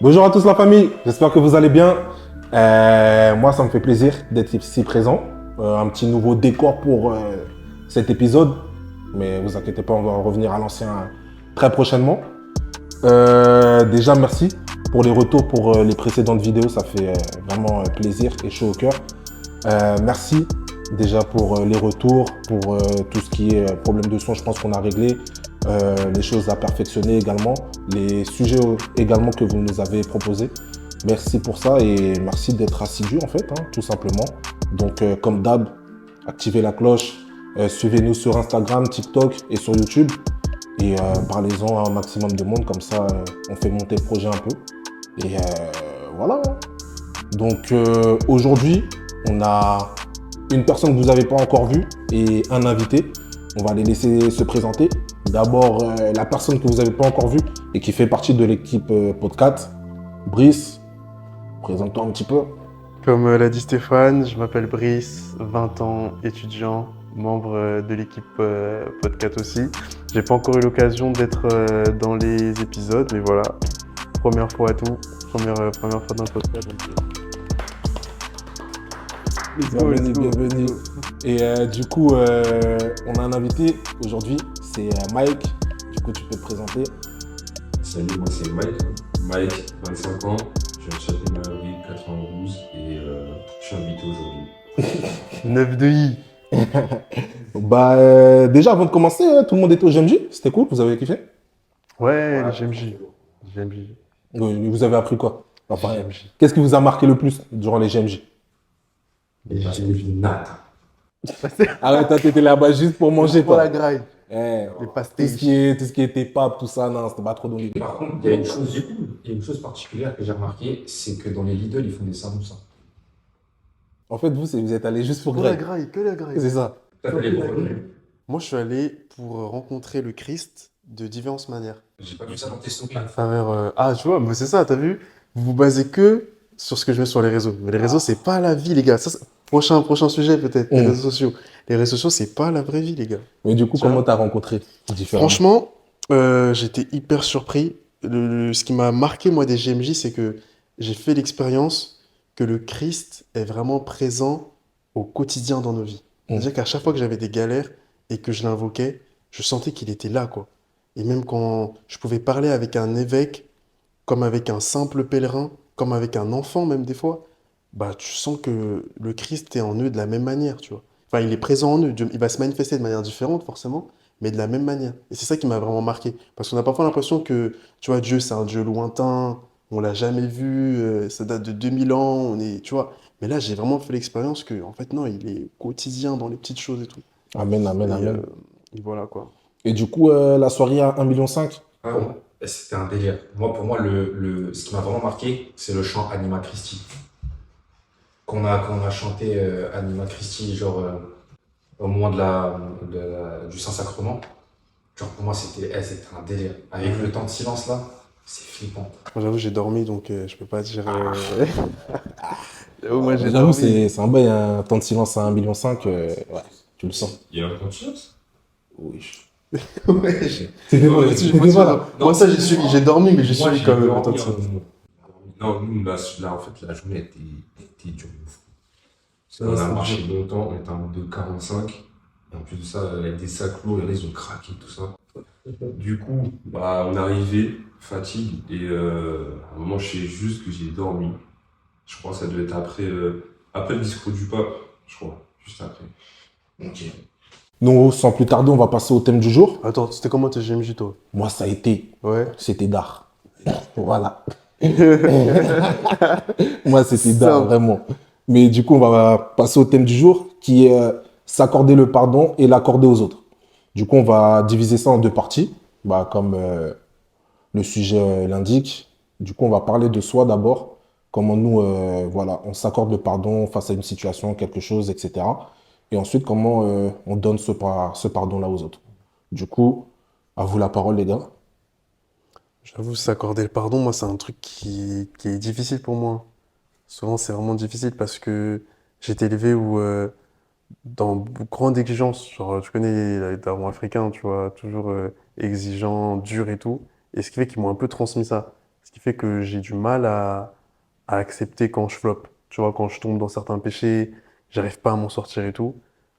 Bonjour à tous la famille, j'espère que vous allez bien. Moi, ça me fait plaisir d'être ici présent. Un petit nouveau décor pour cet épisode, mais vous inquiétez pas, on va revenir à l'ancien très prochainement. Déjà, merci pour les retours pour les précédentes vidéos, ça fait vraiment plaisir et chaud au cœur. Merci déjà pour les retours, pour tout ce qui est problème de son, je pense qu'on a réglé. Les choses à perfectionner également, les sujets également que vous nous avez proposés. Merci pour ça et merci d'être assidu en fait, tout simplement. Donc comme d'hab, activez la cloche, suivez-nous sur Instagram, TikTok et sur YouTube et parlez-en à un maximum de monde, comme ça on fait monter le projet un peu. Et voilà. Donc aujourd'hui, on a une personne que vous n'avez pas encore vue et un invité. On va les laisser se présenter. D'abord, la personne que vous n'avez pas encore vue et qui fait partie de l'équipe Podcast, Brice, présente-toi un petit peu. Comme l'a dit Stéphane, je m'appelle Brice, 20 ans, étudiant, membre de l'équipe Podcast aussi. J'ai pas encore eu l'occasion d'être dans les épisodes, mais voilà, première fois à tout, première fois dans le podcast. Bienvenue, bienvenue. Et du coup, on a un invité aujourd'hui, c'est Mike. Du coup, tu peux te présenter. Salut, moi c'est Mike. Mike, 25 ans, je viens de Châtenay-Malabry, 92 et je suis invité aujourd'hui. 9 de I. Déjà, avant de commencer, tout le monde était au GMJ. C'était cool, vous avez kiffé? Ouais, les GMJ. GMJ. Oui, vous avez appris quoi? Enfin, GMJ. qu'est-ce qui vous a marqué le plus durant les GMJ? Déjà, j'ai une natte. Arrête, toi, t'étais là-bas juste pour manger, Pour la toi. graille. Eh, Les tout pastéis. ce qui était pape, tout ça, non, c'était pas trop dans l'idée. Par contre, il y a une chose particulière que j'ai remarqué, c'est que dans les Lidl, ils font des samoussas. En fait, vous êtes allé juste pour Pour la Greg. graille, que la graille. C'est ça. T'as fait les bons. Moi, je suis allé pour rencontrer le Christ de diverses manières. J'ai pas vu ça dans tes stories. À travers. Ah, tu vois, mais c'est ça, t'as vu? Vous vous basez que sur ce que je mets sur les réseaux. Mais les réseaux, c'est pas la vie, les gars. Ça, prochain sujet, peut-être, les réseaux sociaux. Les réseaux sociaux, c'est pas la vraie vie, les gars. Mais du coup, Tu vois? comment t'as rencontré différemment? Franchement, j'étais hyper surpris. Ce qui m'a marqué, moi, des GMJ, c'est que j'ai fait l'expérience que le Christ est vraiment présent au quotidien dans nos vies. C'est-à-dire qu'à chaque fois que j'avais des galères et que je l'invoquais, je sentais qu'il était là, quoi. Et même quand je pouvais parler avec un évêque, comme avec un simple pèlerin, comme avec un enfant même des fois, bah tu sens que le Christ est en eux de la même manière, tu vois. Enfin, il est présent en eux. Il va se manifester de manière différente, forcément, mais de la même manière. Et c'est ça qui m'a vraiment marqué. Parce qu'on a parfois l'impression que, tu vois, Dieu, c'est un Dieu lointain, on l'a jamais vu, ça date de 2000 ans, on est, tu vois. Mais là, j'ai vraiment fait l'expérience que, en fait, non, il est quotidien dans les petites choses et tout. Amen, amen, Et, amen. et voilà, quoi. Et du coup, la soirée à 1,5 million. Ah bon, c'était un délire. Moi, pour moi, ce qui m'a vraiment marqué, c'est le chant Anima Christi. Qu'on a chanté Anima Christi, genre au moment du Saint-Sacrement. Genre pour moi, c'était un délire. Avec le temps de silence là, c'est flippant. Moi, j'avoue, j'ai dormi, donc je peux pas dire. J'avoue, moi, j'ai J'avoue, dormi. c'est un bail, un temps de silence à 1,5 million. Ouais, tu le sens. Il y a un temps de silence? Oui. Ouais, C'était Non, pas mais c'était pas là. moi, ça, j'ai suivi. J'ai dormi, mais j'ai Moi, suivi j'ai quand même. dormi, Attends, de ça. Non, nous, là, en fait, la journée était dure de fou. Ça, On a c'est marché dur. longtemps, on était en mode de 45. Et en plus de ça, avec des sacs lourds, il y en a, ils ont craqué, tout ça. Du coup, bah, on est arrivé, fatigue, et à un moment, je sais juste que j'ai dormi. Je crois que ça devait être après le discours du pape, je crois, juste après. Ok. Donc, sans plus tarder, on va passer au thème du jour. Attends, c'était comment tes GMJ, toi? Moi, ça a été, Ouais. c'était d'art. Voilà. Moi, c'était d'art, Simple. vraiment. Mais du coup, on va passer au thème du jour, qui est s'accorder le pardon et l'accorder aux autres. Du coup, on va diviser ça en deux parties, comme le sujet l'indique. Du coup, on va parler de soi d'abord, comment nous, voilà, on s'accorde le pardon face à une situation, quelque chose, etc. Et ensuite, comment on donne ce pardon-là aux autres. Du coup, à vous la parole, les gars. J'avoue, s'accorder le pardon, moi, c'est un truc qui est difficile pour moi. Souvent, c'est vraiment difficile parce que j'ai été élevé où, dans grande exigence, genre, tu connais les darons africains, tu vois, toujours exigeants, durs et tout. Et ce qui fait qu'ils m'ont un peu transmis ça. Ce qui fait que j'ai du mal à accepter quand je floppe. Tu vois, quand je tombe dans certains péchés, j'arrive pas à m'en sortir et tout.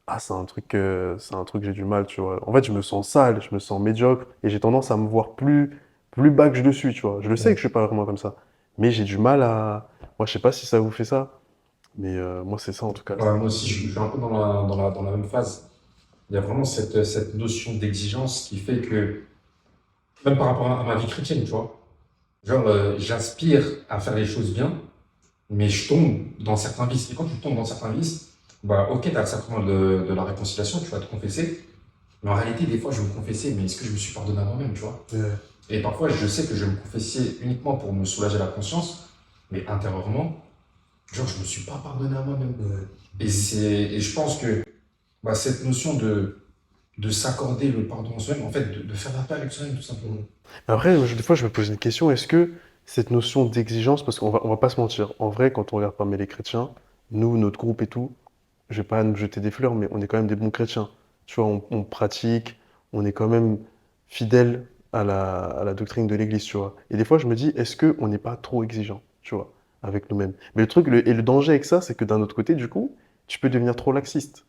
Ah, c'est un truc que j'ai du mal, tu vois. En fait, je me sens sale, je me sens médiocre et j'ai tendance à me voir plus bas que je le suis, tu vois. Je le sais que je suis pas vraiment comme ça, mais j'ai du mal à. Moi, je sais pas si ça vous fait ça, mais moi, c'est ça en tout cas. Ouais, moi aussi, je suis un peu dans la même phase. Il y a vraiment cette notion d'exigence qui fait que, même par rapport à ma vie chrétienne, tu vois, genre, j'aspire à faire les choses bien, mais je tombe dans certains vices. Et quand tu tombes dans certains vices, bah, ok, tu as le sacrement de la réconciliation, tu vas te confesser. Mais en réalité, des fois, je vais me confesser, mais est-ce que je me suis pardonné à moi-même, tu vois? Ouais. Et parfois, je sais que je me confessais uniquement pour me soulager la conscience, mais intérieurement, genre, je me suis pas pardonné à moi-même. Et je pense que bah, cette notion de s'accorder le pardon en soi-même, en fait, de faire la paix avec soi-même, tout simplement. Après, des fois, je me pose une question, est-ce que cette notion d'exigence, parce on va pas se mentir, en vrai, quand on regarde parmi les chrétiens, nous, notre groupe et tout, je vais pas nous jeter des fleurs, mais on est quand même des bons chrétiens. Tu vois, on pratique, on est quand même fidèle à la doctrine de l'Église, tu vois. Et des fois, je me dis, est-ce qu'on n'est pas trop exigeant, tu vois, avec nous-mêmes? Mais et le danger avec ça, c'est que d'un autre côté, du coup, tu peux devenir trop laxiste.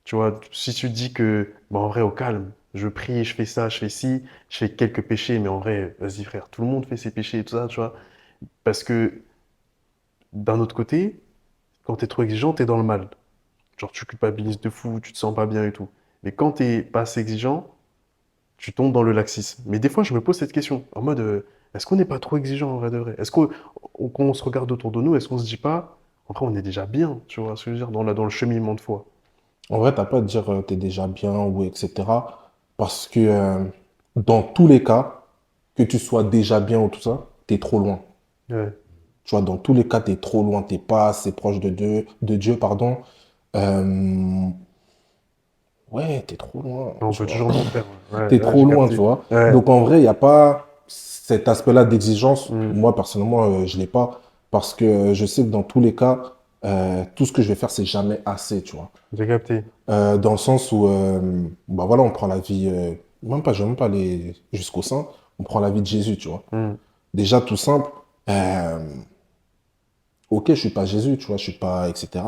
Tu vois, si tu te dis que, bah, en vrai, au calme, je prie, je fais ça, je fais ci, je fais quelques péchés, mais en vrai, vas-y frère, tout le monde fait ses péchés et tout ça, tu vois. Parce que d'un autre côté, quand t'es trop exigeant, t'es dans le mal. Genre, tu culpabilises de fou, tu te sens pas bien et tout. Mais quand t'es pas assez exigeant, tu tombes dans le laxisme. Mais des fois, je me pose cette question, en mode, est-ce qu'on n'est pas trop exigeant en vrai de vrai? Est-ce quand on se regarde autour de nous, est-ce qu'on se dit pas, en vrai, on est déjà bien, tu vois ce que je veux dire, dans le cheminement de foi. En vrai, t'as pas à te dire t'es déjà bien ou etc. Parce que dans tous les cas, que tu sois déjà bien ou tout ça, t'es trop loin. Ouais. Tu vois, dans tous les cas, t'es trop loin, t'es pas assez proche de Dieu, pardon. Euh, ouais, t'es trop loin, On tu peut vois. toujours mieux faire. Ouais, T'es ouais, trop j'ai loin, tu capté. vois. Ouais. Donc en vrai, il n'y a pas cet aspect-là d'exigence. Mm. Moi, personnellement, je l'ai pas. Parce que je sais que dans tous les cas, tout ce que je vais faire, c'est jamais assez, tu vois. J'ai capté. Dans le sens où, bah voilà, on prend la vie, même pas, je vais même pas aller jusqu'au sein, on prend la vie de Jésus, tu vois. Mm. Déjà, tout simple, euh, ok, je suis pas Jésus, tu vois, je suis pas, etc.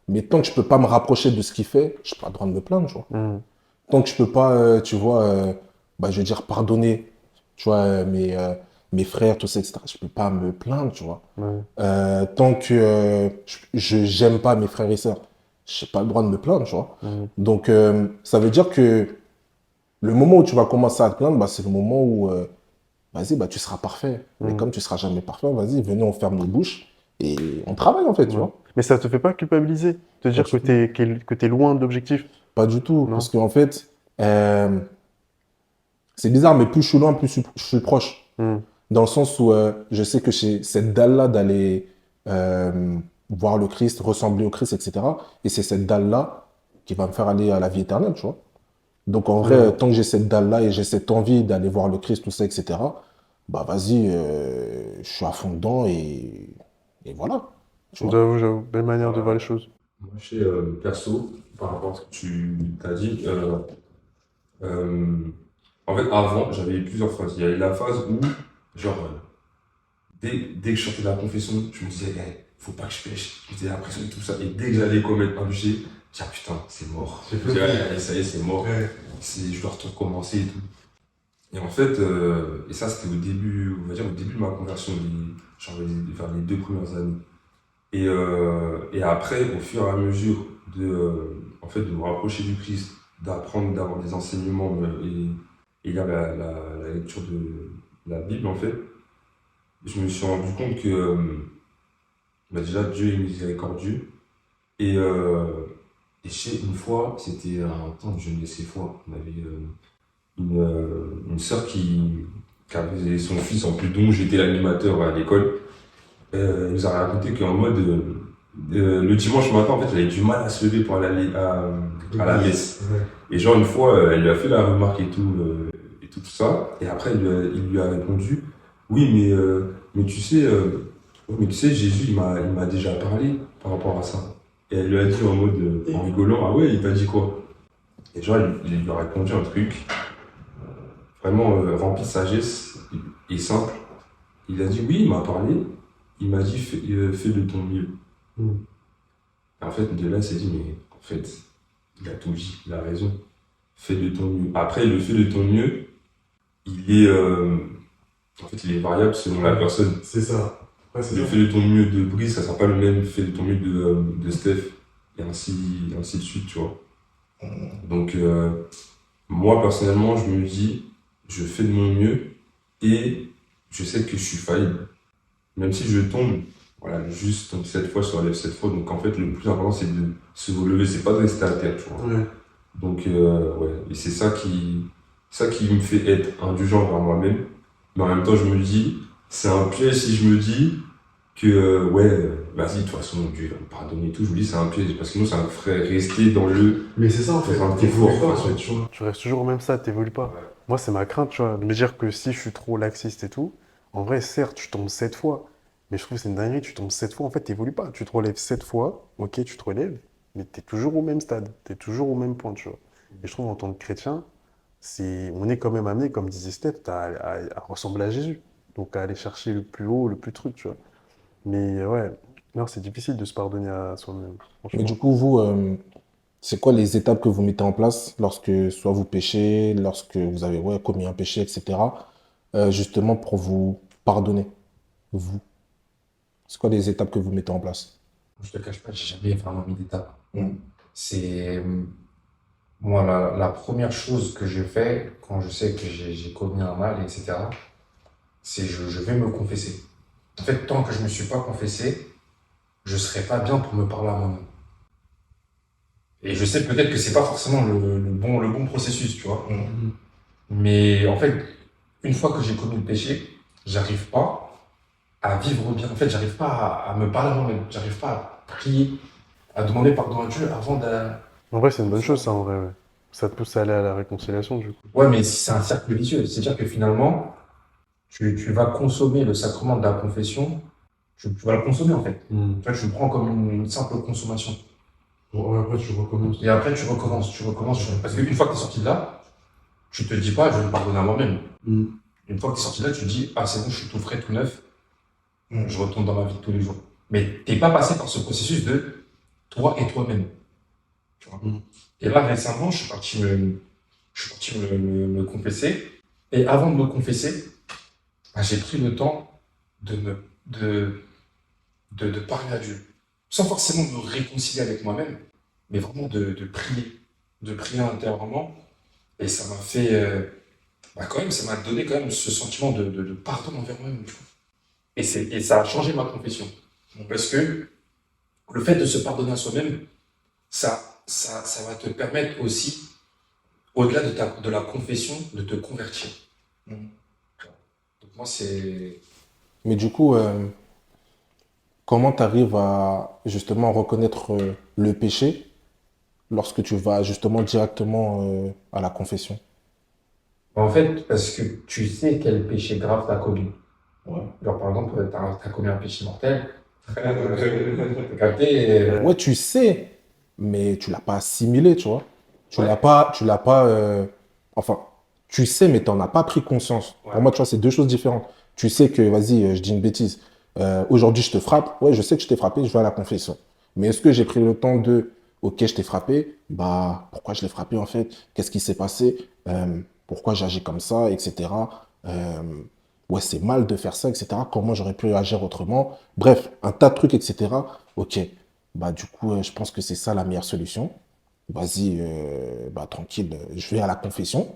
Mais tant que je peux pas me rapprocher de ce qu'il fait, je n'ai pas le droit de me plaindre, tu vois. Mm. Tant que je peux pas, tu vois, bah, je veux dire, pardonner, tu vois, mes frères, tout ça, etc. Je peux pas me plaindre, tu vois. Ouais. Tant que j'aime pas mes frères et sœurs, j'ai pas le droit de me plaindre, tu vois. Mm. Donc, ça veut dire que le moment où tu vas commencer à te plaindre, bah, c'est le moment où, vas-y, bah, tu seras parfait. Mais Mm. comme tu seras jamais parfait, vas-y, venez, on ferme nos bouches et on travaille, en fait, tu Ouais. vois. Mais ça te fait pas culpabiliser? Te Pas dire du tout. que t'es loin de l'objectif? Pas du tout. Parce Non? qu'en fait, c'est bizarre, mais plus je suis loin, plus je suis proche. Mm. Dans le sens où je sais que j'ai cette dalle-là d'aller voir le Christ, ressembler au Christ, etc. Et c'est cette dalle-là qui va me faire aller à la vie éternelle, tu vois. Donc en vrai, Ouais. tant que j'ai cette dalle-là et j'ai cette envie d'aller voir le Christ, tout ça, etc., bah vas-y, je suis à fond dedans et voilà, tu vois. J'avoue, belle manière de voir les choses. Moi, chez perso, par rapport à ce que tu t'as dit, euh, en fait, avant, j'avais eu plusieurs phases. Il y avait la phase où, genre, dès que je sortais de la confession, je me disais, hey, faut pas que je pêche. J'étais l'impression de tout ça. Et dès que j'allais commettre un péché, je disais, ah putain, c'est mort. Je disais, ouais, ça y est, c'est mort. Je dois recommencer et tout. Et en fait, et ça, c'était au début, on va dire, au début de ma conversion, genre vers les 2 premières années. Et après, au fur et à mesure en fait, de me rapprocher du Christ, d'apprendre, d'avoir des enseignements et lire la lecture de la Bible, en fait, je me suis rendu compte que bah déjà, Dieu est miséricordieux. Et je sais, une fois, c'était un temps de jeunesse et foi. On avait une sœur qui avait son fils en plus, dont j'étais l'animateur à l'école. Elle nous a raconté qu'en mode, le dimanche matin, en fait, elle avait du mal à se lever pour aller à la messe. Et genre, une fois, elle lui a fait la remarque et tout ça. Et après, il lui a répondu, oui, mais tu sais, Jésus, il m'a déjà parlé par rapport à ça. Et elle lui a dit en mode, en rigolant, ah ouais, il t'a dit quoi? Et genre, il lui a répondu un truc vraiment rempli de sagesse et simple. Il a dit oui, il m'a parlé. Il m'a dit fais de ton mieux. En fait, de là, il s'est dit, mais en fait, il a tout dit, il a raison. Fais de ton mieux. Après, le fait de ton mieux, il est, en fait, il est variable selon la personne. C'est ça. Ouais, c'est Le ça. fait de ton mieux de Brice, ça sera pas le même fait de ton mieux de Steph, et ainsi de suite, tu vois. Donc, moi, personnellement, je me dis, je fais de mon mieux, et je sais que je suis faillible. Même si je tombe, voilà, juste tombe 7 fois, je se relève 7 fois. Donc en fait, le plus important, c'est de se relever, c'est pas de rester à terre, tu vois. Ouais. Donc, ouais, et c'est ça qui me fait être indulgent vers moi-même. Mais en même temps, je me dis, c'est un piège si je me dis que, ouais, vas-y, de toute façon, Dieu va me pardonner et tout. Je me dis, c'est un piège, parce que sinon, ça me ferait rester dans le. Mais c'est ça en fait. Dans un T'évolues confort, pas, en quoi. fait, tu vois. Tu restes toujours au même stade, t'évolues pas. Ouais. Moi, c'est ma crainte, tu vois, de me dire que si je suis trop laxiste et tout, en vrai, certes, tu tombes 7 fois, mais je trouve que c'est une dinguerie, tu tombes 7 fois, en fait, t'évolues pas. Tu te relèves 7 fois, ok, tu te relèves, mais t'es toujours au même stade, t'es toujours au même point, tu vois. Et je trouve en tant que chrétien, on est quand même amené, comme disait Steph, à ressembler à Jésus. Donc à aller chercher le plus haut, le plus truc, tu vois. Mais ouais, non, c'est difficile de se pardonner à soi-même, Mais du franchement. coup, vous, c'est quoi les étapes que vous mettez en place lorsque soit vous péchez, lorsque vous avez ouais, commis un péché, etc. Justement pour vous pardonner, vous. C'est quoi les étapes que vous mettez en place? Je te cache pas, j'ai jamais vraiment mis d'étape. Mm. C'est moi la première chose que je fais quand je sais que j'ai commis un mal, etc. C'est je vais me confesser. En fait, tant que je me suis pas confessé, je serai pas bien pour me parler à moi-même. Et je sais peut-être que c'est pas forcément le bon processus, tu vois. Mais en fait, une fois que j'ai commis le péché, j'arrive pas à vivre bien. En fait, j'arrive pas à me parler à moi-même. J'arrive pas à prier, à demander pardon à Dieu avant de. En vrai, c'est une bonne chose, ça, en vrai, ouais. Ça te pousse à aller à la réconciliation, du coup. Ouais, mais c'est un cercle vicieux. C'est-à-dire que finalement, tu vas consommer le sacrement de la confession. Tu vas le consommer en fait. Tu vois, tu le prends comme une simple consommation. Ouais, après, tu recommences. Et après, tu recommences. Parce qu'une fois que tu es sorti de là, tu te dis pas, je vais me pardonner à moi-même. Une fois que tu es sorti de là, tu te dis, ah, c'est bon, je suis tout frais, tout neuf, je retourne dans ma vie de tous les jours. Mais t'es pas passé par ce processus de toi et toi-même. Tu vois. Et là, récemment, je suis parti me confesser. Et avant de me confesser, bah, j'ai pris le temps de de parler à Dieu. Sans forcément me réconcilier avec moi-même, mais vraiment de prier. De prier intérieurement. Et ça m'a fait, bah quand même, ça m'a donné quand même ce sentiment de pardon envers moi-même. Tu vois. Et ça a changé ma confession. Parce que le fait de se pardonner à soi-même, ça va te permettre aussi, au-delà de la confession, de te convertir. Donc moi, c'est. Mais du coup, comment tu arrives à justement reconnaître le péché lorsque tu vas justement directement à la confession? En fait, parce que tu sais quel péché grave t'as commis. Ouais. Genre, par exemple, t'as commis un péché mortel. T'as capté. Ouais, tu sais, mais tu l'as pas assimilé, tu vois. Ouais. Tu l'as pas, enfin, tu sais, mais t'en as pas pris conscience. Ouais. Pour moi, tu vois, c'est deux choses différentes. Tu sais que, vas-y, je dis une bêtise. Aujourd'hui, je te frappe. Ouais, je sais que je t'ai frappé, je vais à la confession. Mais est-ce que j'ai pris le temps de, ok, je t'ai frappé, bah, pourquoi je l'ai frappé en fait? Qu'est-ce qui s'est passé? Pourquoi j'agis comme ça, etc. Ouais, c'est mal de faire ça, etc. Comment j'aurais pu agir autrement? Bref, un tas de trucs, etc. Ok, bah du coup, je pense que c'est ça la meilleure solution. Vas-y, bah tranquille, je vais à la confession.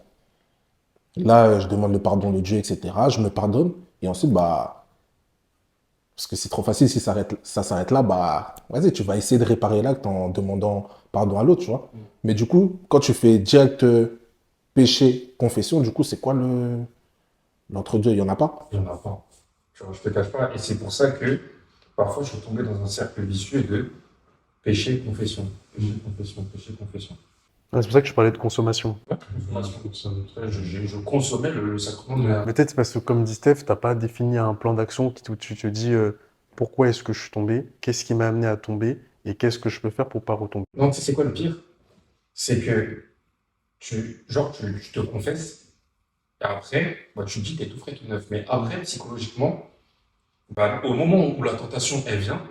Là, je demande le pardon de Dieu, etc. Je me pardonne. Et ensuite, bah, parce que c'est trop facile, si ça s'arrête là, bah, vas-y, tu vas essayer de réparer l'acte en demandant pardon à l'autre, tu vois. Mais du coup, quand tu fais direct péché, confession, du coup, c'est quoi l'entre-deux? Il n'y en a pas? Il y en a pas. Genre, je te cache pas. Et c'est pour ça que parfois je suis tombé dans un cercle vicieux de péché, confession. Péché, confession, péché, confession. Ah, c'est pour ça que je parlais de consommation. Consommation. Je consommais le sacrement de la. Peut-être parce que, comme dit Steph, t'as pas défini un plan d'action où tu te dis pourquoi est-ce que je suis tombé, qu'est-ce qui m'a amené à tomber et qu'est-ce que je peux faire pour pas retomber. Non, tu sais, c'est quoi le pire? C'est que tu te confesses, et après, bah, tu te dis que t'es tout frais, tout neuf. Mais après, psychologiquement, bah, au moment où la tentation, elle vient,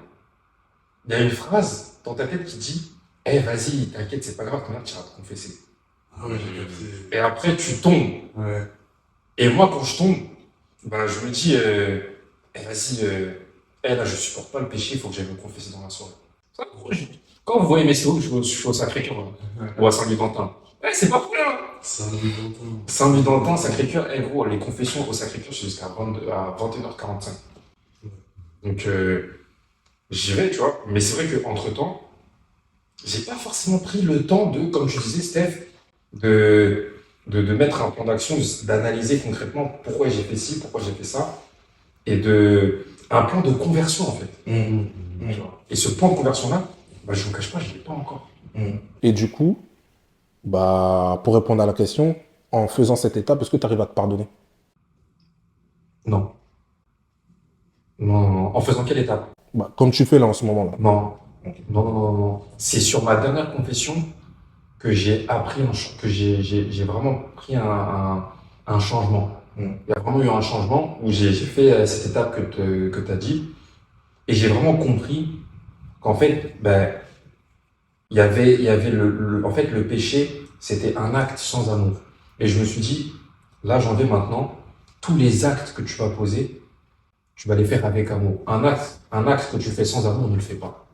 il y a une phrase dans ta tête qui dit, eh, vas-y, t'inquiète, c'est pas grave, quand même, tu vas te confesser. Ah ouais, j'ai capté. Et après, tu tombes. Ouais. Et moi, quand je tombe, bah, je me dis, eh, vas-y, là, je supporte pas le péché, il faut que j'aille me confesser dans la soirée. Ça, quand vous voyez mes séjours, je suis au Sacré-Cœur, ou à Saint-Louis-Quentin. Eh, c'est pas pour rien. Saint-Louis-Quentin, Sacré-Cœur, eh, gros, les confessions au Sacré-Cœur, c'est jusqu'à 21h45. Donc, j'y vais, tu vois. Mais c'est vrai qu'entre-temps, j'ai pas forcément pris le temps de, comme tu disais, Steph, de mettre un plan d'action, d'analyser concrètement pourquoi j'ai fait ci, pourquoi j'ai fait ça, et un plan de conversion, en fait. Tu vois. Et ce plan de conversion-là, bah, je vous cache pas, je l'ai pas encore. Et du coup, bah, pour répondre à la question, en faisant cette étape, est-ce que tu arrives à te pardonner? Non. Non, non. En faisant quelle étape? Bah, comme tu fais là en ce moment-là. Non. Non, non, non, non. C'est sur ma dernière confession que j'ai appris, que j'ai vraiment pris un changement. Il y a vraiment eu un changement où j'ai fait cette étape que tu as dit, et j'ai vraiment compris qu'en fait, ben, il y avait en fait, le péché, c'était un acte sans amour. Et je me suis dit, là, j'en vais maintenant, tous les actes que tu vas poser, tu vas les faire avec amour. Un acte que tu fais sans amour, ne le fais pas.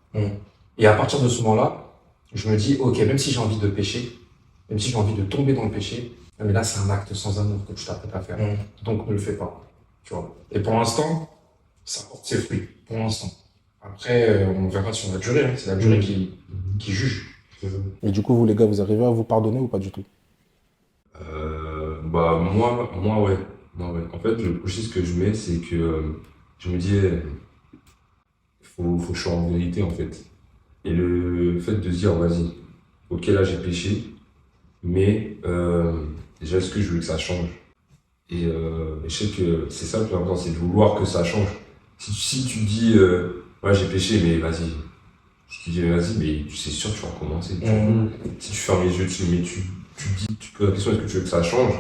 Et à partir de ce moment-là, je me dis, ok, même si j'ai envie de pécher, même si j'ai envie de tomber dans le péché, mais là, c'est un acte sans amour que tu t'apprêtes à faire. Donc, ne le fais pas. Tu vois. Et pour l'instant, ça porte ses fruits. Pour l'instant. Après, on verra sur la durée. Hein. C'est la durée qui juge. Et du coup, vous les gars, vous arrivez à vous pardonner ou pas du tout? Bah, moi, ouais. Moi, ouais. En fait, le projet, ce que je mets, c'est que je me dis, faut que je sois en vérité, en fait. Et le fait de se dire, vas-y, ok, là, j'ai péché, mais déjà, est-ce que je veux que ça change? Et je sais que c'est ça le plus important, c'est de vouloir que ça change. Si tu dis, ouais, j'ai péché, mais vas-y. Si tu dis, vas-y, mais c'est sûr, tu vas recommencer. Si tu fermes les yeux dessus, mais tu dis, tu poses la question, est-ce que tu veux que ça change?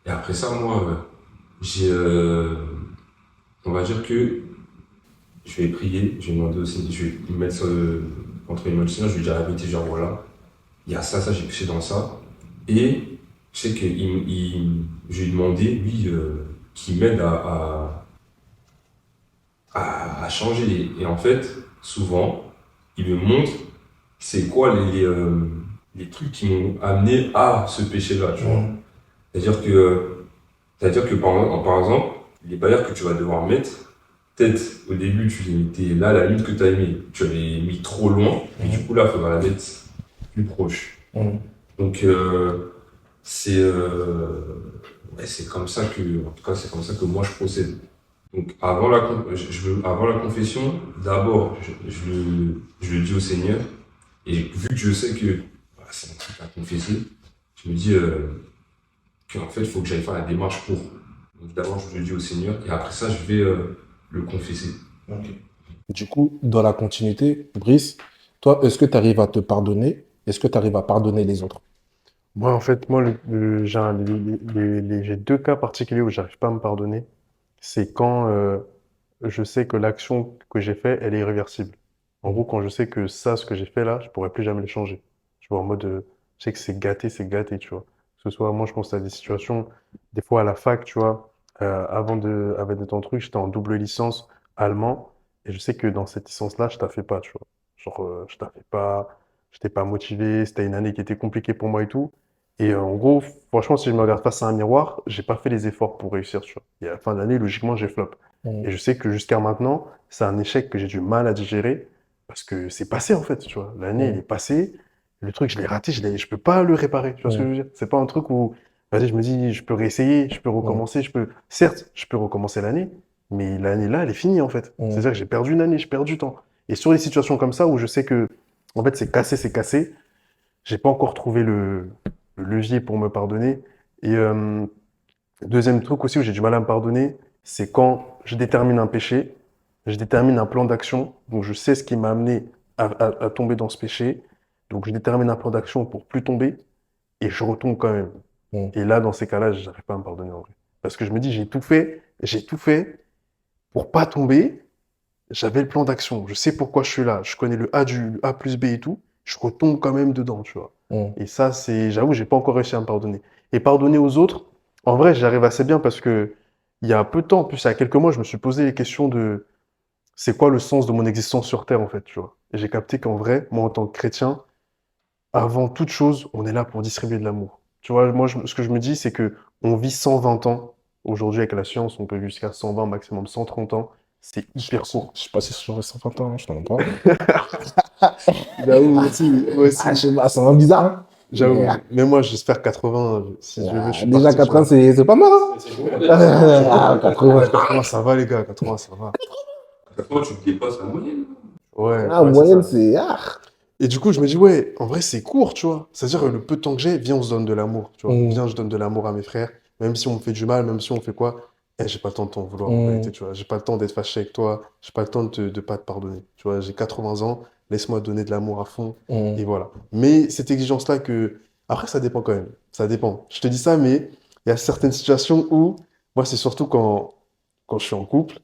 Et après ça, moi, j'ai, on va dire que je vais prier, je vais demander aussi, je vais me mettre entre les mains du Seigneur, je vais lui dire la vérité, genre voilà, il y a ça, j'ai péché dans ça. Et je sais que je lui ai demandé, lui, qu'il m'aide à changer. Et en fait, souvent, il me montre c'est quoi les trucs qui m'ont amené à ce péché-là, tu vois. C'est-à-dire que par exemple, les barrières que tu vas devoir mettre, peut-être au début, tu les mettais là, la limite que tu as mis, tu l'avais mis trop loin, et du coup là, il faudra la mettre plus proche. Donc, c'est ouais, c'est comme ça en tout cas, c'est comme ça que moi je procède. Donc, avant la confession, d'abord, je le dis au Seigneur, et vu que je sais que bah, c'est un truc à confesser, je me dis qu'en fait, il faut que j'aille faire la démarche pour. Donc, d'abord, je le dis au Seigneur, et après ça, je vais le confesser. Du coup, dans la continuité, Brice, toi, est-ce que tu arrives à te pardonner? Est-ce que tu arrives à pardonner les autres? Moi, en fait, moi, j'ai deux cas particuliers où j'arrive pas à me pardonner. C'est quand je sais que l'action que j'ai faite, elle est irréversible. En gros, quand je sais que ça, ce que j'ai fait là, je pourrais plus jamais le changer. Je vois en mode, je sais que c'est gâté, tu vois. Que ce soit, moi, je pense à des situations, des fois à la fac, tu vois, avant d'être en truc, j'étais en double licence allemand, et je sais que dans cette licence-là, je taffais pas, tu vois. Genre, je taffais pas, j'étais pas motivé, c'était une année qui était compliquée pour moi et tout. Et en gros, franchement, si je me regarde face à un miroir, j'ai pas fait les efforts pour réussir, tu vois. Et à la fin d'année, logiquement, j'ai flop. Et je sais que jusqu'à maintenant, c'est un échec que j'ai du mal à digérer parce que c'est passé, en fait, tu vois. L'année, elle est passée. Le truc, je l'ai raté, je peux pas le réparer. Tu vois ce que je veux dire? C'est pas un truc où, vas-y, je me dis, je peux réessayer, je peux recommencer, certes, je peux recommencer l'année, mais l'année là, elle est finie, en fait. C'est-à-dire que j'ai perdu une année, j'ai perdu du temps. Et sur des situations comme ça où je sais que, en fait, c'est cassé, j'ai pas encore trouvé le levier pour me pardonner. Et deuxième truc aussi où j'ai du mal à me pardonner, c'est quand je détermine un péché, je détermine un plan d'action, donc je sais ce qui m'a amené à tomber dans ce péché, donc je détermine un plan d'action pour plus tomber, et je retombe quand même. Et là, dans ces cas-là, j'arrive pas à me pardonner en vrai. Parce que je me dis, j'ai tout fait pour pas tomber, j'avais le plan d'action, je sais pourquoi je suis là, je connais le A plus B et tout, je retombe quand même dedans, tu vois. Et ça, j'avoue, j'ai pas encore réussi à me pardonner. Et pardonner aux autres, en vrai, j'arrive assez bien parce que il y a peu de temps, en plus, il y a quelques mois, je me suis posé les questions de c'est quoi le sens de mon existence sur Terre, en fait, tu vois. Et j'ai capté qu'en vrai, moi, en tant que chrétien, avant toute chose, on est là pour distribuer de l'amour. Tu vois, moi, ce que je me dis, c'est que on vit 120 ans. Aujourd'hui, avec la science, on peut vivre jusqu'à 120, maximum 130 ans. C'est hyper court. Je sais pas si j'aurais 120 ans, je t'en pas. J'avoue, moi aussi, moi aussi. Ah, je sais pas, c'est vraiment bizarre. Hein. J'avoue. Mais, Mais moi, j'espère 80. Si Dieu veut, je suis déjà parti, 80, tu vois. c'est pas mal. Hein. Ah, 80. 80, ça va, les gars. 80, ça va. Toi, tu dépasses la moyenne. Ouais, Ah, en ouais, c'est moyenne, ça. c'est. Ah. Et du coup, je me dis, ouais, en vrai, c'est court, tu vois. C'est-à-dire, le peu de temps que j'ai, viens, on se donne de l'amour, tu vois. Viens, je donne de l'amour à mes frères. Même si on me fait du mal, même si on fait quoi, j'ai pas le temps de t'en vouloir, en vérité, tu vois. J'ai pas le temps d'être fâché avec toi. J'ai pas le temps de pas te pardonner. Tu vois, j'ai 80 ans, laisse-moi donner de l'amour à fond. Et voilà. Mais cette exigence-là que. Après, ça dépend quand même. Ça dépend. Je te dis ça, mais il y a certaines situations où, moi, c'est surtout quand je suis en couple,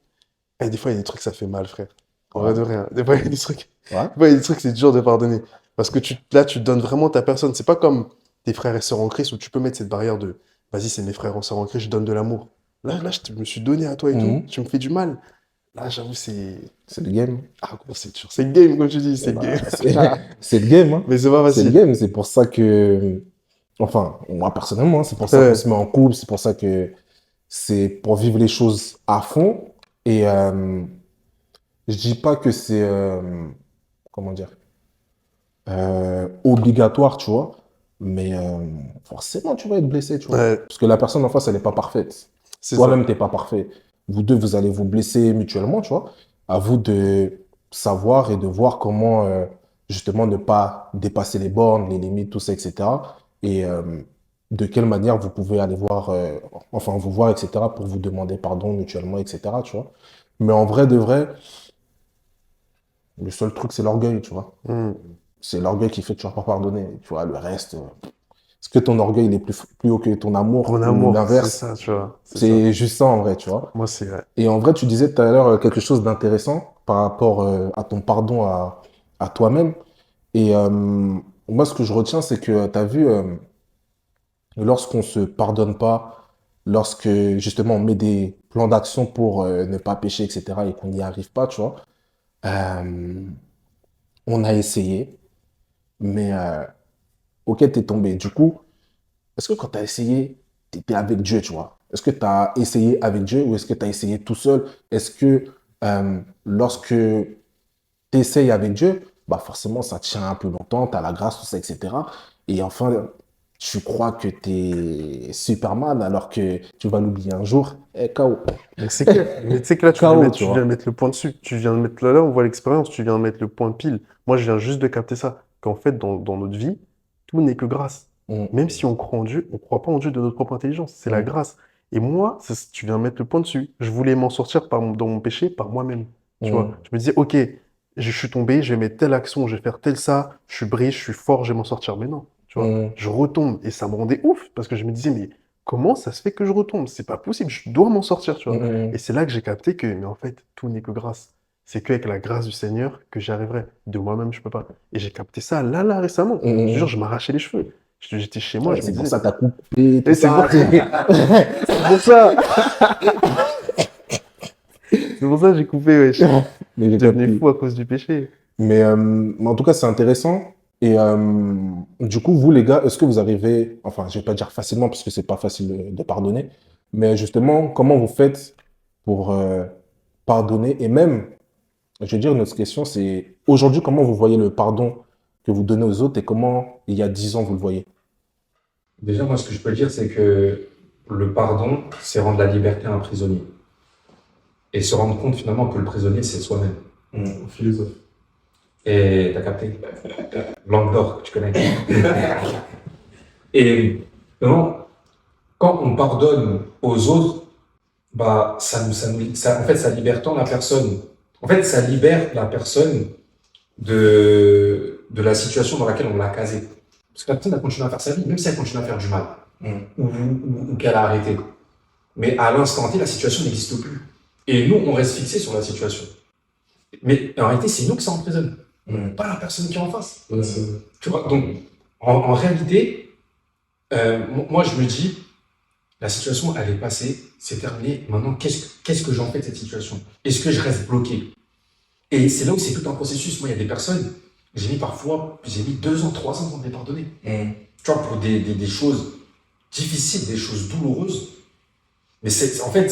et des fois, il y a des trucs, ça fait mal, frère. En vrai de rien. Des fois, il y a des trucs. Ouais. Des fois, il y a des trucs, c'est dur de pardonner. Parce que là, tu donnes vraiment ta personne. C'est pas comme tes frères et sœurs en Christ où tu peux mettre cette barrière de vas-y, c'est mes frères et sœurs en Christ, je donne de l'amour. Là, je me suis donné à toi et tout. Tu me fais du mal. Là, j'avoue, c'est. C'est le game. Ah, gros, c'est dur. C'est le game, comme tu dis. C'est le Bah, game. c'est le game. Hein. Mais c'est pas C'est le facile. game. C'est pour ça que. Enfin, moi personnellement, c'est pour ça qu'on se met en couple. C'est pour ça que c'est pour vivre les choses à fond. Et je dis pas que c'est. Comment dire obligatoire, tu vois. Mais forcément, tu vas être blessé, tu vois. Ouais, Parce que la personne en face, elle n'est pas parfaite. c'est ça. Toi-même, tu n'es pas parfait. Vous deux, vous allez vous blesser mutuellement, tu vois. À vous de savoir et de voir comment, justement, ne pas dépasser les bornes, les limites, tout ça, etc. Et de quelle manière vous pouvez aller voir, enfin, vous voir, etc., pour vous demander pardon mutuellement, etc., tu vois. Mais en vrai, de vrai, le seul truc, c'est l'orgueil, tu vois. Mm. C'est l'orgueil qui fait que tu vas pas pardonner. Tu vois, le reste. Est-ce que ton orgueil il est plus haut que ton amour Mon ou amour, c'est l'inverse? ça, tu vois. C'est ça. C'est juste ça en vrai, tu vois. Moi, c'est vrai. Et en vrai, tu disais tout à l'heure quelque chose d'intéressant par rapport à ton pardon à toi-même. Et moi, ce que je retiens, c'est que tu as vu, lorsqu'on se pardonne pas, lorsque justement on met des plans d'action pour ne pas pécher, etc., et qu'on n'y arrive pas, tu vois, euh, on a essayé, mais ok, t'es tombé. Du coup, est-ce que quand tu as essayé, tu étais avec Dieu, tu vois? Est-ce que tu as essayé avec Dieu ou est-ce que tu as essayé tout seul? Est-ce que lorsque tu essayes avec Dieu, bah forcément, ça tient un peu longtemps, tu as la grâce, tout ça, etc. Et enfin, tu crois que tu es Superman alors que tu vas l'oublier un jour, et KO. Mais c'est clair. Mais tu sais que là, KO, tu tu viens vois. de mettre le point dessus. Tu viens de mettre là, on voit l'expérience, tu viens de mettre le point pile. Moi, je viens juste de capter ça. Qu'en fait, dans notre vie, tout n'est que grâce. Mm. Même si on croit en Dieu, on ne croit pas en Dieu de notre propre intelligence. C'est la Mm. grâce. Et moi, tu viens de mettre le point dessus. Je voulais m'en sortir dans mon péché par moi-même. Tu vois, je me disais, ok, je suis tombé, je vais mettre telle action, je vais faire tel ça, je suis brillant, je suis fort, je vais m'en sortir. Mais non, tu vois, Mm. je retombe. Et ça me rendait ouf parce que je me disais, mais comment ça se fait que je retombe? C'est pas possible, je dois m'en sortir, tu vois. Mm. Et c'est là que j'ai capté que, mais en fait, tout n'est que grâce. C'est qu'avec la grâce du Seigneur que j'y arriverai. De moi-même, je peux pas. Et j'ai capté ça là, récemment. Mm. Je te jure, je m'arrachais les cheveux. J'étais chez moi, Ouais, je me c'est pour disais. ça que tu as coupé, tout Et c'est ça. pour ça. C'est pour ça que j'ai coupé, wesh. Mais j'ai Je suis devenu compris. fou à cause du péché. Mais en tout cas, c'est intéressant. Et du coup, vous, les gars, est-ce que vous arrivez, enfin, je vais pas dire facilement parce que c'est pas facile de pardonner, mais justement, comment vous faites pour pardonner? Et même, je veux dire, notre question, c'est aujourd'hui, comment vous voyez le pardon que vous donnez aux autres et comment, il y a 10 ans, vous le voyez? Déjà, moi, ce que je peux dire, c'est que le pardon, c'est rendre la liberté à un prisonnier. Et se rendre compte finalement que le prisonnier, c'est soi-même. Philosophe. Et t'as capté? Langue d'or, tu connais. Et vraiment, quand on pardonne aux autres, bah, en fait, ça libère tant la personne. En fait, ça libère la personne de la situation dans laquelle on l'a casée. Parce que la personne, elle continue à faire sa vie, même si elle continue à faire du mal, ou qu'elle a arrêté. Mais à l'instant T, la situation n'existe plus. Et nous, on reste fixé sur la situation. Mais en réalité, c'est nous que ça emprisonne, pas la personne qui est en face. Tu vois, donc, en réalité, moi, je me dis, la situation, elle est passée, c'est terminé. Maintenant, qu'est-ce que j'en fais de cette situation? Est-ce que je reste bloqué? Et c'est là où c'est tout un processus. Moi, il y a des personnes, j'ai mis 2 ans, 3 ans avant de les pardonner. Tu vois, pour des choses difficiles, des choses douloureuses. Mais en fait,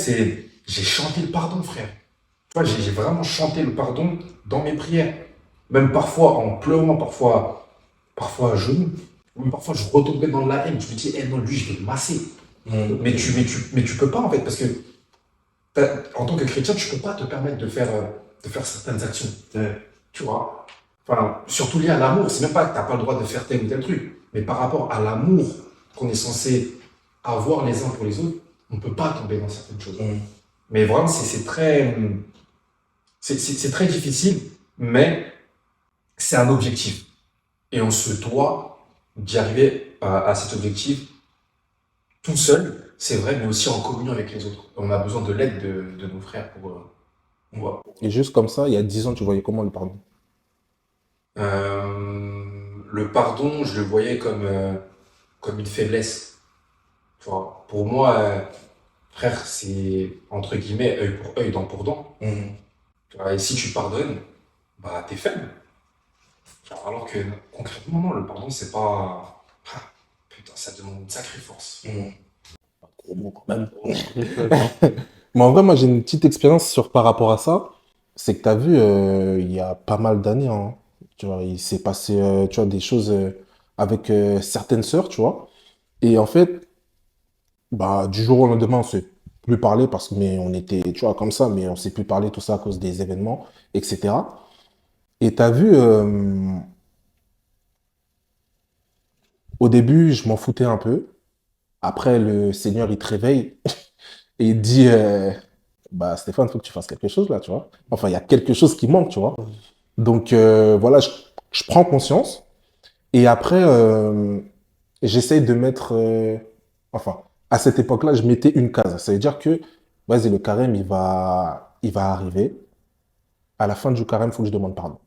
j'ai chanté le pardon, frère. Tu vois, j'ai vraiment chanté le pardon dans mes prières. Même parfois en pleurant, parfois à genoux. Même parfois, je retombais dans la haine. Je me dis, eh non, lui, je vais le masser. Mais tu peux pas, en fait, parce que en tant que chrétien, tu peux pas te permettre de faire certaines actions. Tu vois? Enfin, surtout lié à l'amour. C'est même pas que t'as pas le droit de faire tel ou tel truc. Mais par rapport à l'amour qu'on est censé avoir les uns pour les autres, on peut pas tomber dans certaines choses. Mais vraiment, c'est très difficile, mais c'est un objectif. Et on se doit d'y arriver à cet objectif tout seul, c'est vrai, mais aussi en communion avec les autres. On a besoin de l'aide de nos frères pour. Et juste comme ça, il y a 10 ans, tu voyais comment le pardon? Le pardon, je le voyais comme une faiblesse. Tu vois. Pour moi, frère, c'est entre guillemets œil pour œil, dent pour dent. Tu vois. Et si tu pardonnes, bah t'es faible. Tu vois. Alors que concrètement, non, le pardon, c'est pas. Ah, putain, ça demande une sacrée force. Gros mot quand même. Mais en vrai, moi, j'ai une petite expérience par rapport à ça. C'est que tu as vu, il y a pas mal d'années, hein, tu vois, il s'est passé, tu vois, des choses avec certaines sœurs, tu vois. Et en fait, bah, du jour au lendemain, on s'est plus parlé mais on était, tu vois, comme ça, mais on s'est plus parlé tout ça à cause des événements, etc. Et tu as vu, au début, je m'en foutais un peu. Après, le Seigneur, il te réveille et il te dit, bah, Stéphane, il faut que tu fasses quelque chose là, tu vois. Enfin, il y a quelque chose qui manque, tu vois. Donc, voilà, je prends conscience. Et après, j'essaye de mettre. Enfin, à cette époque-là, je mettais une case. Ça veut dire que, vas-y, le carême, il va arriver. À la fin du carême, il faut que je demande pardon.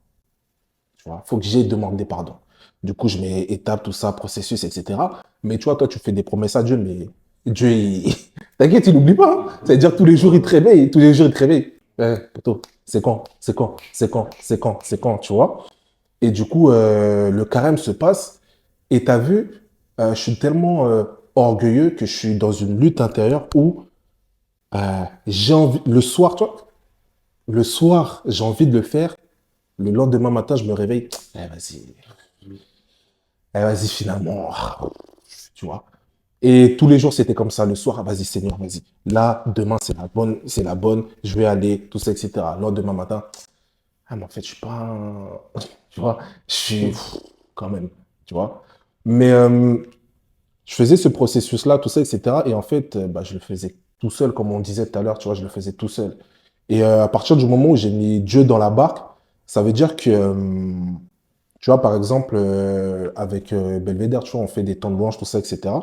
Tu vois, il faut que j'aie demandé pardon. Du coup, je mets étape, tout ça, processus, etc. Mais tu vois, toi, tu fais des promesses à Dieu, mais Dieu, t'inquiète, il n'oublie pas. Hein. Ça veut dire tous les jours, il te réveille. Tous les jours, il te réveille. Poto, c'est quand? C'est quand? C'est quand? C'est quand? C'est quand? Tu vois? Et du coup, le carême se passe. Et tu as vu, je suis tellement orgueilleux que je suis dans une lutte intérieure où j'ai envie, le soir, toi, le soir, j'ai envie de le faire. Le lendemain matin, je me réveille. Vas-y. Vas-y, finalement. Tu vois. Et tous les jours, c'était comme ça. Le soir, vas-y, Seigneur, vas-y. Là, demain, c'est la bonne. Je vais aller, tout ça, etc. Le lendemain matin, mais en fait, je suis pas tu vois, je suis quand même, tu vois. Mais je faisais ce processus-là, tout ça, etc. Et en fait, bah, je le faisais tout seul, comme on disait tout à l'heure, tu vois, je le faisais tout seul. Et à partir du moment où j'ai mis Dieu dans la barque, ça veut dire que, tu vois, par exemple, avec Belvédère, tu vois, on fait des temps de louange, tout ça, etc.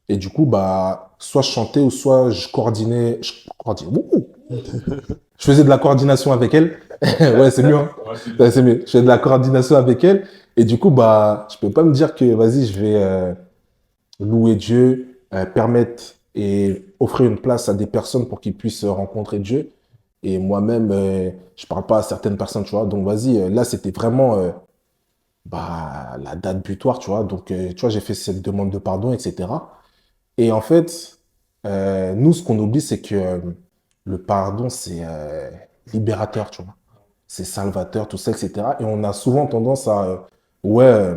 Et du coup, bah, soit je chantais ou soit je coordonnais. Ouh. Je faisais de la coordination avec elle. Ouais, c'est mieux, hein. Ouais, c'est mieux. Je fais de la coordination avec elle. Et du coup, bah, je peux pas me dire que, vas-y, je vais louer Dieu, permettre et offrir une place à des personnes pour qu'ils puissent rencontrer Dieu. Et moi-même, je parle pas à certaines personnes, tu vois. Donc, vas-y, là, c'était vraiment bah, la date butoir, tu vois. Donc, tu vois, j'ai fait cette demande de pardon, etc. Et en fait, nous, ce qu'on oublie, c'est que le pardon, c'est libérateur, tu vois. C'est salvateur, tout ça, etc. Et on a souvent tendance à, ouais,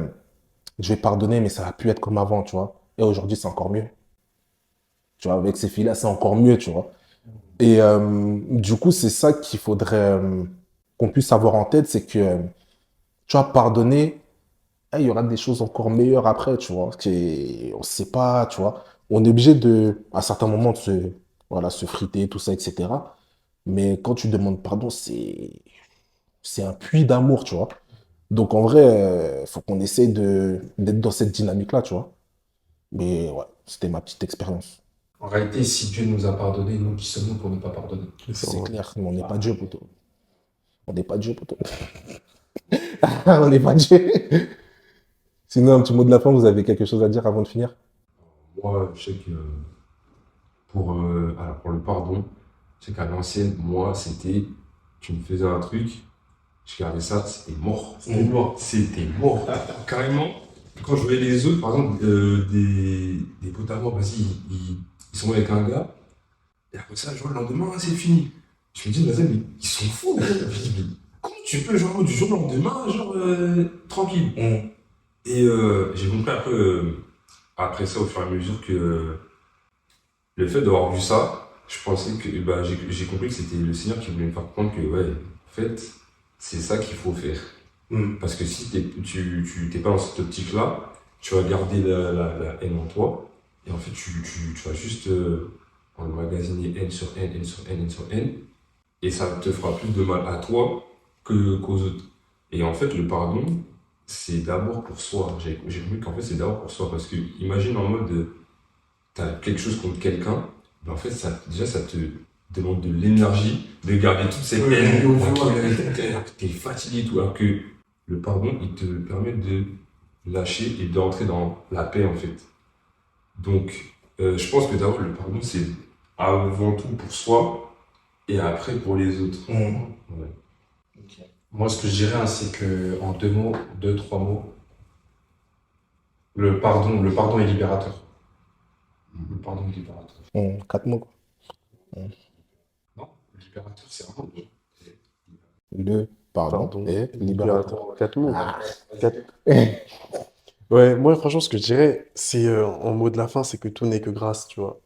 je vais pardonner, mais ça va plus être comme avant, tu vois. Et aujourd'hui, c'est encore mieux. Tu vois, avec ces filles-là, c'est encore mieux, tu vois. Et du coup, c'est ça qu'il faudrait qu'on puisse avoir en tête, c'est que, tu vois, pardonner, il y aura des choses encore meilleures après, tu vois. On ne sait pas, tu vois. On est obligé de, à certains moments, voilà, se friter, tout ça, etc. Mais quand tu demandes pardon, c'est un puits d'amour, tu vois. Donc en vrai, faut qu'on essaye d'être dans cette dynamique-là, tu vois. Mais ouais, c'était ma petite expérience. En réalité, si Dieu nous a pardonné, nous qui sommes-nous pour ne pas pardonner? C'est clair, mais on n'est pas Dieu, plutôt. On n'est pas Dieu, poteau. On n'est pas Dieu. Sinon, un petit mot de la fin, vous avez quelque chose à dire avant de finir? Moi, je sais que alors, pour le pardon, je sais qu'à l'ancienne, moi, c'était, tu me faisais un truc, je regardais ça, c'était mort. C'était mort. C'était mort. Carrément, quand je voyais les autres, par exemple, des potes à moi, vas-y, ils sont avec un gars, et après ça, genre, le lendemain, c'est fini. Je me dis, mais ils sont fous. Je me dis, mais comment tu peux, genre, du jour au lendemain, genre, tranquille. Et j'ai compris après ça, au fur et à mesure, que le fait d'avoir vu ça, je pensais que, bah, j'ai compris que c'était le Seigneur qui voulait me faire comprendre que, ouais, en fait, c'est ça qu'il faut faire. Parce que si tu t'es pas dans cette optique-là, tu vas garder la haine en toi, et en fait, tu vas juste emmagasiner haine sur haine, haine sur haine, haine sur haine, et ça te fera plus de mal à toi qu'aux autres. Et en fait, le pardon, c'est d'abord pour soi. J'ai compris qu'en fait, c'est d'abord pour soi, parce que imagine en mode, t'as quelque chose contre quelqu'un, ben en fait, déjà, ça te demande de l'énergie de garder toute cette haine. T'es fatigué, tout, alors que le pardon, il te permet de lâcher et de rentrer dans la paix, en fait. Donc, je pense que d'abord, le pardon, c'est avant tout pour soi et après pour les autres. Ouais. Moi, ce que je dirais, hein, c'est que en deux, trois mots, le pardon est libérateur. Le pardon est libérateur. 4 mots, quoi. Non, le libérateur, c'est vraiment Le pardon Pardon. est libérateur. 4 mots. Ah. 4. Ouais, moi, franchement, ce que je dirais, c'est en mot de la fin, c'est que tout n'est que grâce, tu vois.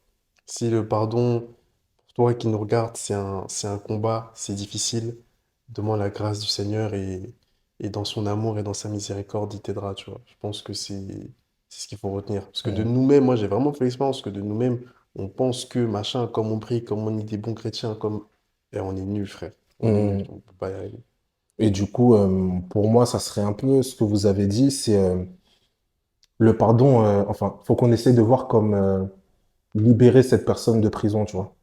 Si le pardon, pour toi qui nous regarde, c'est un combat, c'est difficile, demande la grâce du Seigneur et dans son amour et dans sa miséricorde, il t'aidera, tu vois. Je pense que c'est ce qu'il faut retenir. Parce que de nous-mêmes, moi, j'ai vraiment fait l'expérience que de nous-mêmes, on pense que machin, comme on prie, comme on est des bons chrétiens, comme. Et on est nuls, frère. On est nuls, on peut pas y arriver. Et du coup, pour moi, ça serait un peu ce que vous avez dit, c'est le pardon, enfin, faut qu'on essaye de voir comme libérer cette personne de prison, tu vois.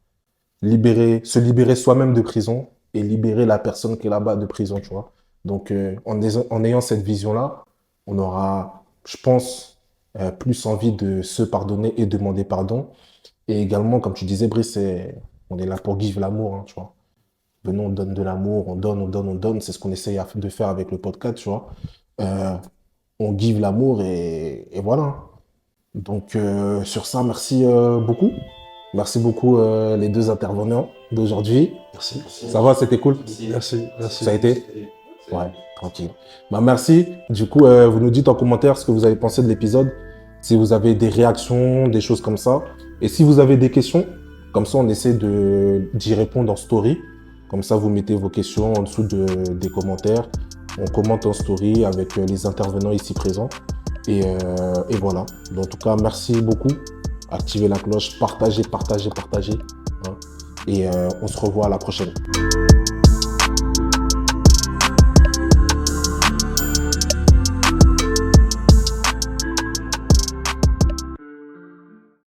Se libérer soi-même de prison et libérer la personne qui est là-bas de prison, tu vois. Donc, en ayant cette vision-là, on aura, je pense, plus envie de se pardonner et demander pardon. Et également, comme tu disais, Brice, on est là pour give l'amour, hein, tu vois. Venons, on donne de l'amour, on donne, on donne, on donne. C'est ce qu'on essaye de faire avec le podcast, tu vois. Euh, on give l'amour et voilà. Donc, sur ça, merci beaucoup. Merci beaucoup les deux intervenants d'aujourd'hui. Merci. Ça va, c'était cool? Merci. Ça a été? Ouais, tranquille. Bah, merci. Du coup, vous nous dites en commentaire ce que vous avez pensé de l'épisode. Si vous avez des réactions, des choses comme ça. Et si vous avez des questions, comme ça, on essaie d'y répondre en story. Comme ça, vous mettez vos questions en dessous des commentaires. On commente en story avec les intervenants ici présents. Et voilà. Donc, en tout cas, merci beaucoup. Activez la cloche, partagez, partagez, partagez. Hein. Et on se revoit à la prochaine.